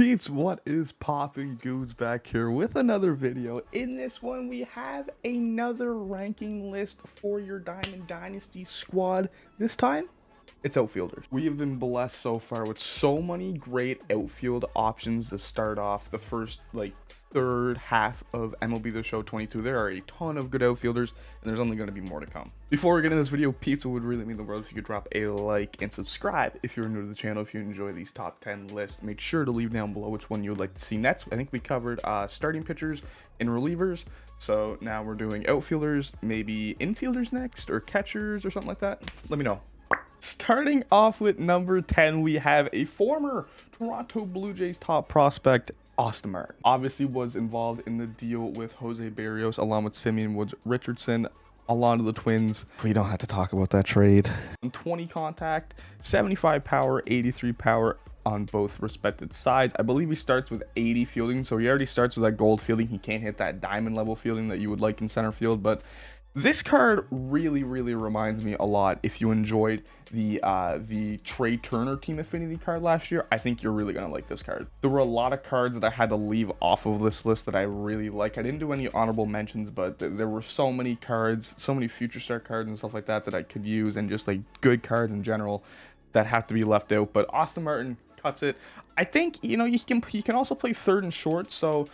Peeps, what is poppin'? Goobs back here with another video. In this one, we have another ranking list for your Diamond Dynasty squad. This time, it's outfielders. We have been blessed so far with so many great outfield options to start off the first, third half of MLB The Show 22. There are a ton of good outfielders, and there's only going to be more to come. Before we get into this video, peeps, it would really mean the world if you could drop a like and subscribe if you're new to the channel. If you enjoy these top 10 lists, make sure to leave down below which one you would like to see next. I think we covered starting pitchers and relievers, so now we're doing outfielders, maybe infielders next, or catchers, or something like that. Let me know. Starting off with number 10, we have a former Toronto Blue Jays top prospect, Austin Martin. Obviously was involved in the deal with Jose Barrios along with Simeon Woods Richardson along to the Twins. We don't have to talk about that trade. 20 contact, 75 power, 83 power on both respected sides. I believe he starts with 80 fielding, so he already starts with that gold fielding. He can't hit that diamond level fielding that you would like in center field, but this card really reminds me a lot. If you enjoyed the Trey Turner Team Affinity card last year, I think you're really gonna like this card. There were a lot of cards that I had to leave off of this list that I really like. I didn't do any honorable mentions, but there were so many cards, so many future star cards and stuff like that that I could use, and just like good cards in general that have to be left out. But Austin Martin cuts it. I think, you know, he can also play third and short, so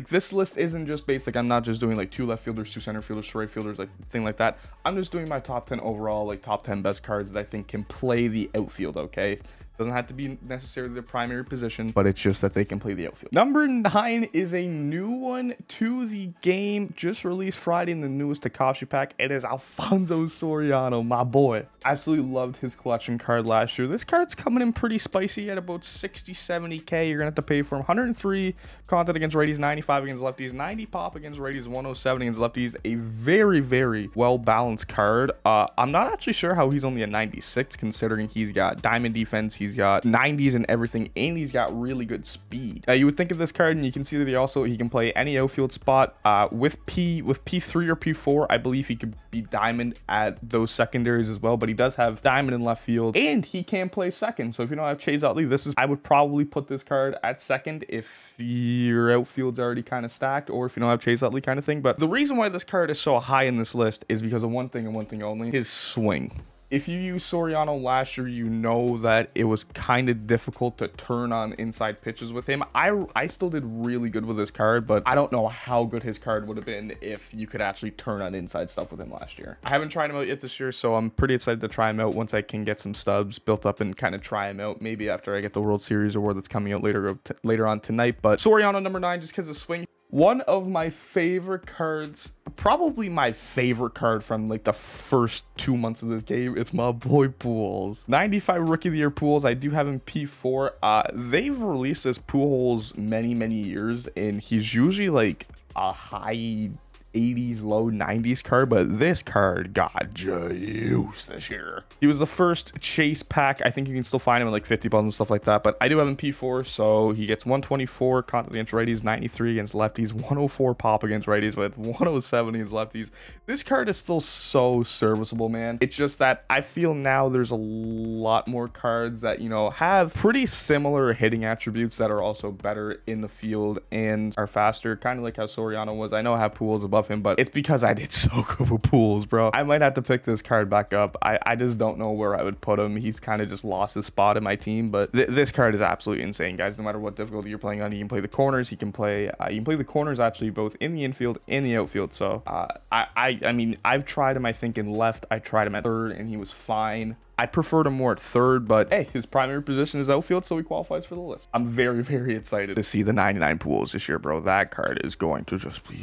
this list isn't just basic. I'm not just doing like 2 left fielders, 2 center fielders, 2 right fielders, like thing like that. I'm just doing my top 10 overall, like top 10 best cards that I think can play the outfield. Okay, doesn't have to be necessarily the primary position, but it's just that they can play the outfield. Number 9 is a new one to the game, just released Friday in the newest Takashi pack. It is Alfonso Soriano, my boy. Absolutely loved his collection card last year. This card's coming in pretty spicy at about 60-70k. You're gonna have to pay for him. 103 contact against righties, 95 against lefties, 90 pop against righties, 107 against lefties. A very well balanced card. I'm not actually sure how he's only a 96, considering he's got diamond defense, he's got 90s and everything, and he's got really good speed. Now you would think of this card and you can see that he can play any outfield spot. With P3 or P4, I believe he could be diamond at those secondaries as well, but he does have diamond in left field, and he can play second. So if you don't have Chase Utley, I would probably put this card at second if your outfield's already kind of stacked, or if you don't have Chase Utley kind of thing. But the reason why this card is so high in this list is because of one thing and one thing only: his swing. If you used Soriano last year, you know that it was kind of difficult to turn on inside pitches with him. I still did really good with this card, but I don't know how good his card would have been if you could actually turn on inside stuff with him last year. I haven't tried him out yet this year, so I'm pretty excited to try him out once I can get some stubs built up and kind of try him out. Maybe after I get the World Series award that's coming out later on tonight. But Soriano number 9, just because of swing. One of my favorite cards, probably my favorite card from like the first 2 months of this game, it's my boy Pujols. 95 Rookie of the Year Pujols. I do have him P4. They've released this Pujols many years, and he's usually like a high 80s, low 90s card, but this card got juice this year. He was the first Chase pack. I think you can still find him at like 50 bucks and stuff like that, but I do have him P4, so he gets 124 contact against righties, 93 against lefties, 104 pop against righties with 107 against lefties. This card is still so serviceable, man. It's just that I feel now there's a lot more cards that, you know, have pretty similar hitting attributes that are also better in the field and are faster, kind of like how Soriano was. I know I have Pujols above him, but it's because I did so good with Pujols, bro. I might have to pick this card back up. I just don't know where I would put him. He's kind of just lost his spot in my team, but this card is absolutely insane, guys. No matter what difficulty you're playing on, he can play the corners. He can play the corners actually both in the infield and the outfield. So I mean, I've tried him, I think, in left. I tried him at third and he was fine. I preferred him more at third, but hey, his primary position is outfield, so he qualifies for the list. I'm very excited to see the 99 Pujols this year, bro. That card is going to just be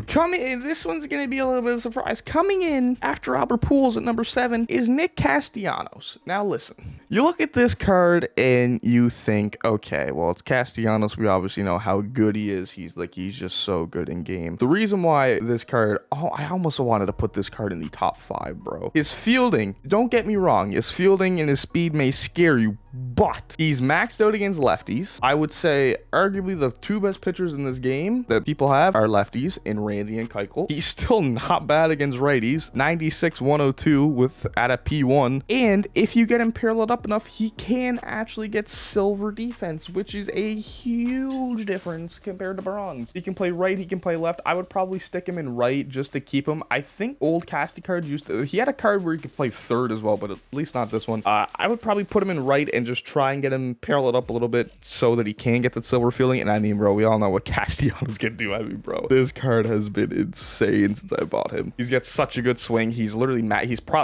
coming in. This one's going to be a little bit of a surprise. Coming in after Albert Pujols at number 7 is Nick Castellanos. Now listen, you look at this card and you think, okay, well, it's Castellanos. We obviously know how good he is. He's just so good in game. The reason why this card, I almost wanted to put this card in the top 5, bro. His fielding fielding, don't get me wrong, his fielding and his speed may scare you, but he's maxed out against lefties. I would say arguably the two best pitchers in this game that people have are lefties in Randy and Keuchel. He's still not bad against righties, 96 102 with at a P1, and if you get him paralleled up enough, he can actually get silver defense, which is a huge difference compared to bronze. He can play right, he can play left. I would probably stick him in right just to keep him. I think old Casty cards used to, he had a card where he could play third as well, but at least not this one. I would probably put him in right and just try and get him paralleled up a little bit so that he can get that silver feeling. And I mean, bro, we all know what Castellanos can do. I mean, bro, this card has been insane since I bought him. He's got such a good swing. He's literally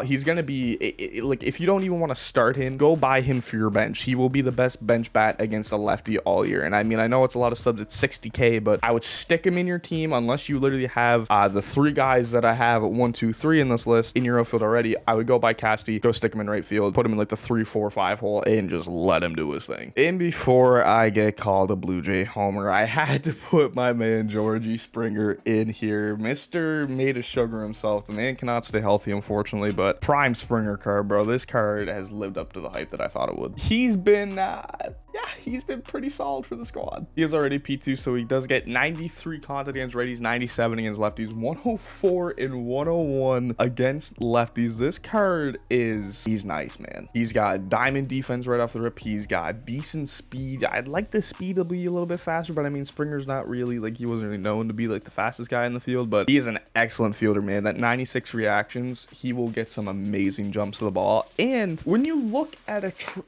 he's gonna be like, if you don't even want to start him, go buy him for your bench. He will be the best bench bat against a lefty all year. And I mean, I know it's a lot of subs at 60k, but I would stick him in your team unless you literally have the three guys that I have at 1, 2, 3 in this list in your outfield already. I would go buy Casty, go stick him in right field, put him in like the 3, 4, 5 hole, and just let him do his thing. And before I get called a Blue Jay homer, I had to put my man Georgie Springer in here. Mr. made a sugar himself. The man cannot stay healthy, unfortunately, but prime Springer card, bro. This card has lived up to the hype that I thought it would. He's been yeah, he's been pretty solid for the squad. He is already P2, so he does get 93 contact against righties, 97 against lefties, 104 and 101 against lefties. This card he's nice, man. He's got diamond defense right off the rip. He's got decent speed. I'd like the speed to be a little bit faster, but I mean, Springer's not really, like, he wasn't really known to be like the fastest guy in the field, but he is an excellent fielder, man. That 96 reactions, he will get some amazing jumps to the ball. And when you look at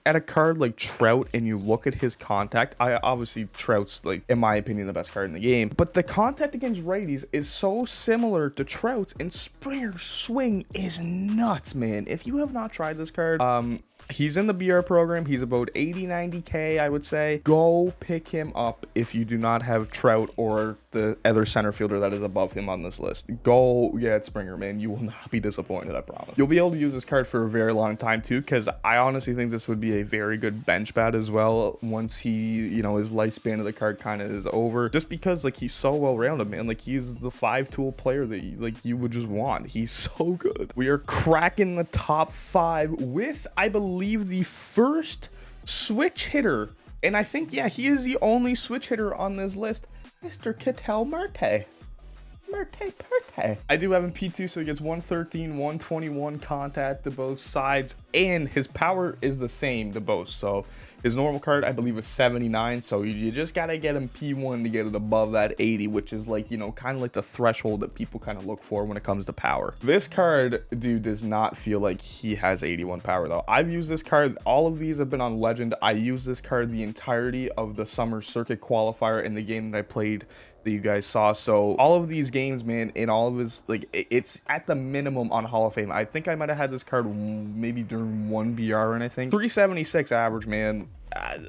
a card like Trout and you look at his contact, obviously Trout's, like, in my opinion, the best card in the game, but the contact against righties is so similar to Trout's, and Springer's swing is nuts, man. If you have not tried this card, he's in the BR program. He's about 80-90k, I would say. Go pick him up if you do not have Trout or the other center fielder that is above him on this list. Go get Springer, man. You will not be disappointed, I promise. You'll be able to use this card for a very long time too, because I honestly think this would be a very good bench bat as well once he, you know, his lifespan of the card kind of is over, just because, like, he's so well rounded, man. Like, he's the 5-tool player that you would just want. He's so good. We are cracking the top 5 with, I believe, the first switch hitter, and I think, yeah, he is the only switch hitter on this list, Mr. MARTE. I do have him P2, so he gets 113, 121 contact to both sides, and his power is the same to both. So his normal card, I believe, is 79, so you just gotta get him P1 to get it above that 80, which is, like, you know, kind of like the threshold that people kind of look for when it comes to power. This card, dude, does not feel like he has 81 power, though. I've used this card. All of these have been on Legend. I used this card the entirety of the Summer Circuit Qualifier in the game that I played that you guys saw. So all of these games, man, in all of his, like, it's at the minimum on Hall of Fame. I think I might have had this card maybe during 1 BR, and I think 376 average, man.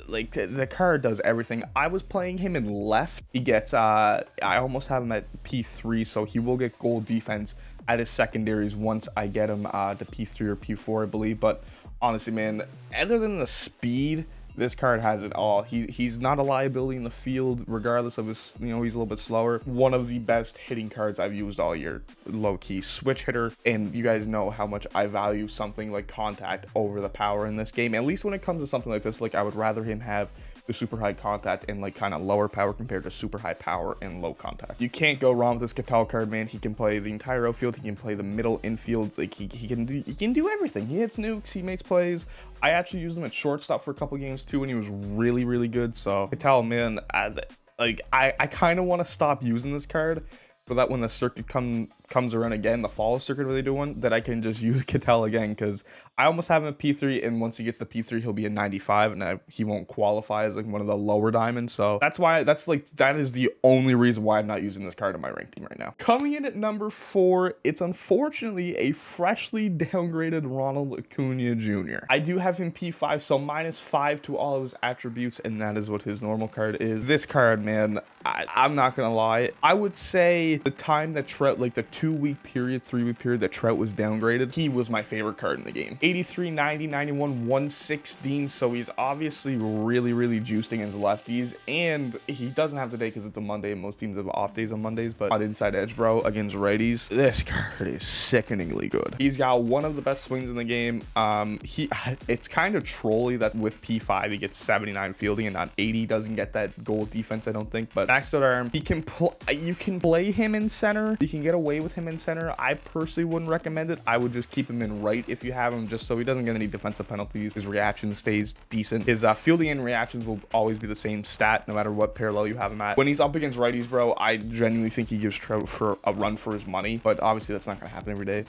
Like, the card does everything. I was playing him in left. He gets I almost have him at P3, so he will get gold defense at his secondaries once I get him to P3 or P4, I believe. But honestly, man, other than the speed, this card has it all. He's not a liability in the field, regardless of his, you know, he's a little bit slower. One of the best hitting cards I've used all year, low-key switch hitter. And you guys know how much I value something like contact over the power in this game. At least when it comes to something like this, like, I would rather him have the super high contact and, like, kind of lower power compared to super high power and low contact. You can't go wrong with this Cattell card, man. He can play the entire outfield. He can play the middle infield. Like, he can do everything. He hits nukes. He makes plays. I actually used him at shortstop for a couple games too, and he was really, really good. So Cattell, man, I kind of want to stop using this card, so that when the circuit comes around again, the fall circuit where they do one, that I can just use Cattell again, because I almost have him at P3, and once he gets to P3, he'll be a 95, and he won't qualify as, like, one of the lower diamonds. So that's why, that is the only reason why I'm not using this card in my rank team right now. Coming in at number 4, it's unfortunately a freshly downgraded Ronald Acuna Jr. I do have him P5, so -5 to all of his attributes, and that is what his normal card is. This card, man, I'm not gonna lie, I would say the time that Trout, like, the 2-week period, 3-week period that Trout was downgraded, he was my favorite card in the game. 83, 90, 91, 116. So he's obviously really, really juiced against lefties, and he doesn't have the day because it's a Monday and most teams have off days on Mondays, but on inside edge, bro, against righties, this card is sickeningly good. He's got one of the best swings in the game. It's kind of trolly that with P5 he gets 79 fielding and not 80. Doesn't get that goal defense, I don't think, but maxed out arm, he can you can play him in center, you can get away with him in center. I personally wouldn't recommend it. I would just keep him in right if you have him, just so he doesn't get any defensive penalties. His reaction stays decent. His fielding and reactions will always be the same stat no matter what parallel you have him at. When he's up against righties, bro, I genuinely think he gives Trout for a run for his money, but obviously that's not gonna happen every day.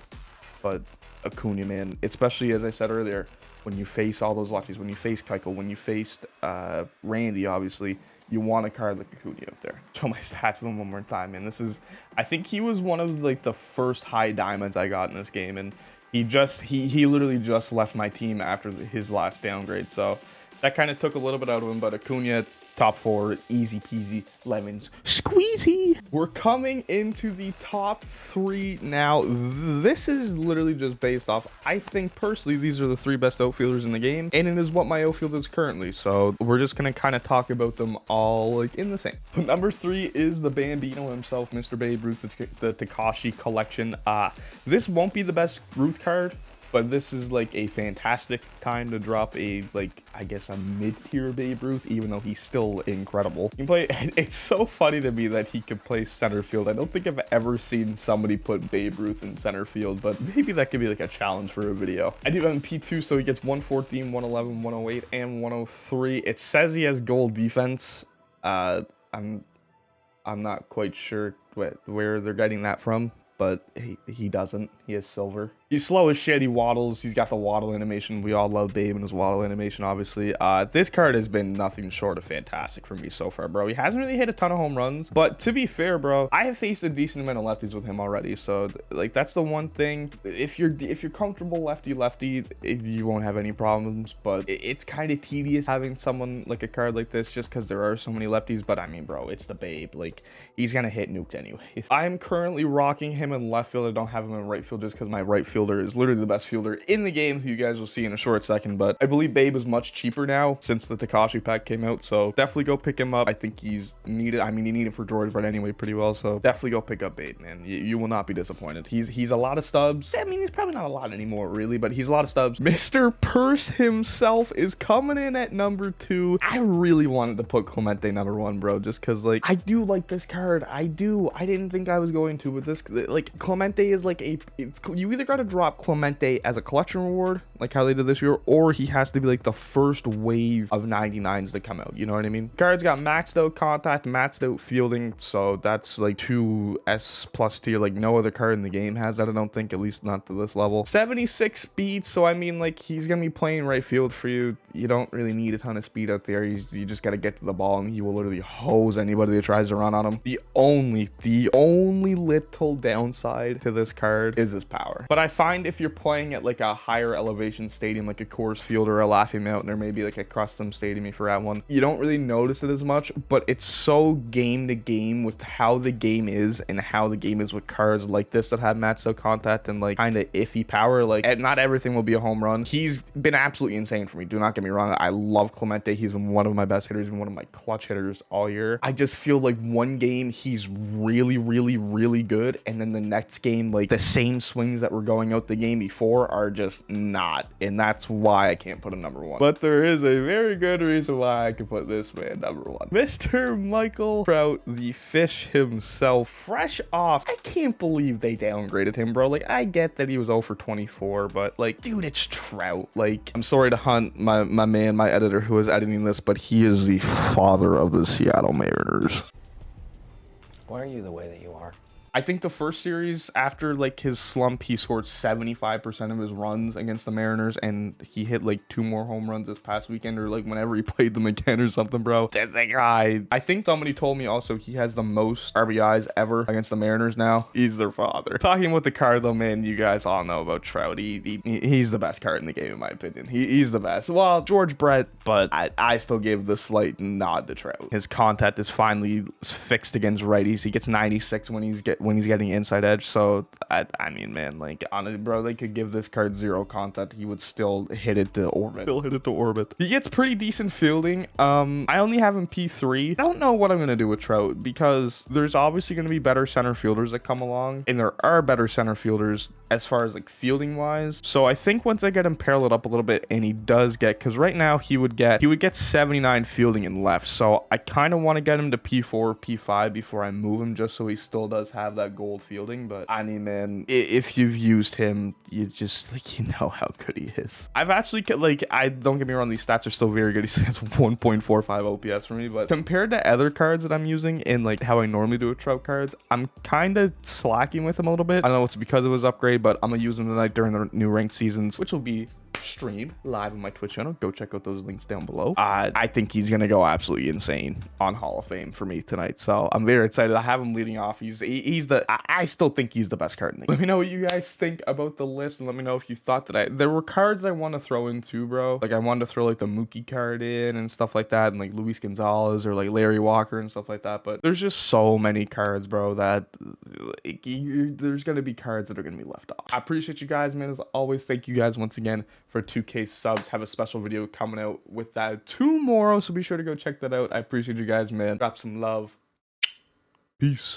But Acuna, man, especially as I said earlier, when you face all those lefties, when you face Keuchel, when you faced Randy, obviously, you want a card like Acuna out there. Show my stats to them one more time, man. This is, I think he was one of like the first high diamonds I got in this game, and he literally just left my team after his last downgrade, so that kind of took a little bit out of him. But Acuna, top 4, easy peasy, lemons squeezy. We're coming into the top 3 now. This is literally just based off, I think personally these are the 3 best outfielders in the game, and it is what my outfield is currently, so we're just gonna kind of talk about them all like in the same. Number 3 is the Bambino himself, Mr. Babe Ruth, the Takashi collection. This won't be the best Ruth card, but this is like a fantastic time to drop a, like, I guess a mid-tier Babe Ruth, even though he's still incredible. You can play, it's so funny to me that he could play center field. I don't think I've ever seen somebody put Babe Ruth in center field, but maybe that could be like a challenge for a video. I do have him P2, so he gets 114, 111, 108, and 103. It says he has goal defense. I'm not quite sure where they're getting that from, but he doesn't. He has silver. He's slow as shit. He waddles. He's got the waddle animation. We all love Babe and his waddle animation, obviously. This card has been nothing short of fantastic for me so far, bro. He hasn't really hit a ton of home runs, but to be fair, bro, I have faced a decent amount of lefties with him already. So like that's the one thing. If you're comfortable lefty, you won't have any problems. But it's kind of tedious having someone like a card like this, just because there are so many lefties. But I mean, bro, it's the Babe. Like he's gonna hit nuked anyways. I'm currently rocking him in left field. I don't have him in right field just because my right fielder is literally the best fielder in the game, who you guys will see in a short second. But I believe Babe is much cheaper now since the Takashi pack came out, so definitely go pick him up. I think he's needed. I mean, he needed for George, but anyway, pretty well, so definitely go pick up Babe, man. You will not be disappointed. He's a lot of stubs. I mean, he's probably not a lot anymore, really, but he's a lot of stubs. Mr. Purse himself is coming in at number 2. I really wanted to put Clemente number 1, bro, just because, like, I do like this card. I do. I didn't think I was going to with this. Like, Clemente is like you either got to drop Clemente as a collection reward, like how they did this year, or he has to be like the first wave of 99s to come out. You know what I mean? Card's got maxed out contact, maxed out fielding, so that's like 2 S+ tier. Like no other card in the game has that, I don't think, at least not to this level. 76 speed, so I mean, like, he's gonna be playing right field for you. You don't really need a ton of speed out there. You just got to get to the ball, and he will literally hose anybody that tries to run on him. The only little downside to this card is his power. But I find if you're playing at like a higher elevation stadium, like a Coors Field or a Laughing Mountain, or maybe like a custom stadium if you're at one, you don't really notice it as much. But it's so game to game with how the game is and how the game is with cards like this that have maxed out contact and like kind of iffy power. Like, and not everything will be a home run. He's been absolutely insane for me. Do not get me wrong. I love Clemente. He's been one of my best hitters and one of my clutch hitters all year. I just feel like one game he's really good, and then the next game, like, the same swings that were going out the game before are just not, and that's why I can't put him number 1. But there is a very good reason why I can put this man number 1. Mr. Michael Trout, the fish himself, fresh off. I can't believe they downgraded him, bro. Like, I get that he was 0 for 24, but like, dude, it's Trout. Like, I'm sorry to Hunt, my man, my editor who is editing this, but he is the father of the Seattle Mariners. Why are you the way that you are? I think the first series after like his slump, he scored 75% of his runs against the Mariners, and he hit like 2 more home runs this past weekend, or like whenever he played them again or something, bro. That guy, I think somebody told me also he has the most RBIs ever against the Mariners now. He's their father. Talking about the card though, man, you guys all know about Trout. He's the best card in the game in my opinion. He's the best. Well, George Brett, but I still give the slight nod to Trout. His contact is finally fixed against righties. He gets 96 when he's when he's getting inside edge. So I mean, man, like honestly, bro, they could give this card 0 contact, he would still hit it to orbit. He gets pretty decent fielding. I only have him P3. I don't know what I'm gonna do with Trout, because there's obviously gonna be better center fielders that come along, and there are better center fielders as far as like fielding wise. So I think once I get him paralleled up a little bit, and he does get, because right now he would get 79 fielding in left. So I kind of want to get him to P4, P5 before I move him, just so he still does have that gold fielding. But I mean, man, if you've used him, you just like, you know how good he is. I've actually, like, I don't get me wrong, these stats are still very good. He has 1.45 OPS for me, but compared to other cards that I'm using in like how I normally do with Trout cards, I'm kind of slacking with him a little bit. I don't know it's because of his upgrade, but I'm gonna use him tonight during the new ranked seasons, which will be streamed live on my Twitch channel. Go check out those links down below. I think he's gonna go absolutely insane on Hall of Fame for me tonight, so I'm very excited. I have him leading off. He's the I still think he's the best card in the game. Let me know what you guys think about the list, and let me know if you thought that there were cards that I want to throw in too, bro. Like I wanted to throw like the Mookie card in and stuff like that, and like Luis Gonzalez or like Larry Walker and stuff like that. But there's just so many cards, bro, that there's gonna be cards that are gonna be left off. I appreciate you guys, man. As always, thank you guys once again for 2K subs. Have a special video coming out with that tomorrow, so be sure to go check that out. I appreciate you guys, man. Drop some love. Peace.